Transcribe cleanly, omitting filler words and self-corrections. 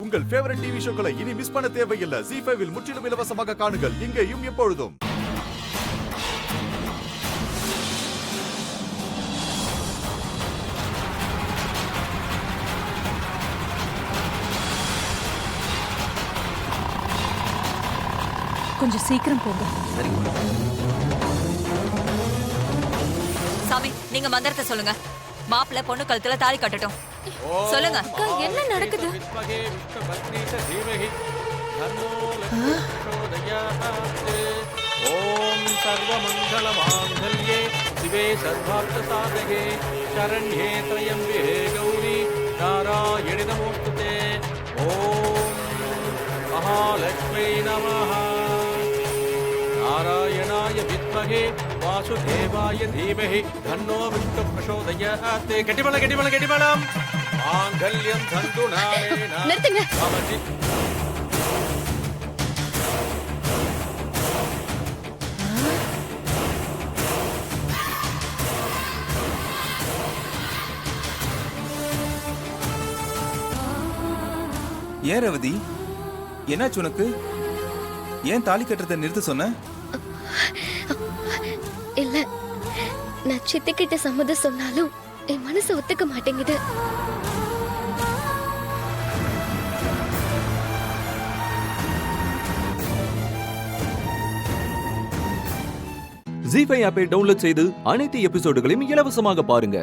உங்கள் favourite TV ஷோக்களை இனி miss பண்ண தேவையில்லை. ZEE5 இல் முற்றிலும் இலவசமாக காணுங்கள். இங்கேயும் எப்பொழுதும். கொஞ்சம் சீக்கிரம் போங்க. சாமி, நீங்க மந்திரத்தை சொல்லுங்க. மாப்பிள்ளை பொண்ணு கழுத்துல தாலி கட்டட்டும். சொல்லுங்க. என்ன நடக்குது? ஓம் சர்வமங்கள மாங்கல்யே சிவே சர்வார்த்த சாதகே சரண்யே த்ரயம்பே கௌரி நாராயணி நமோஸ்துதே. ஓம் மகாலட்சுமி நமः. நாராயணாய வித்மஹே வாசுதேவாய தீமஹி தன்னோ விஷ்ணு பிரசோதயாத். கெட்டிமலம் மாங்கல்யம் தந்துநானேன நிறுத்துங்க. அவதி. ஏன் ரவதி, என்னாச்சு உனக்கு? ஏன் தாலி கட்டுறதை நிறுத்த சொன்ன? இல்ல, நான் சித்திக்கிட்ட சம்மதம் சொன்னாலும் என் மனசு ஒத்துக்க மாட்டேங்குது. ZEE5 ஆப்பை டவுன்லோட் செய்து அனைத்து எபிசோடுகளையும் இலவசமாக பாருங்க.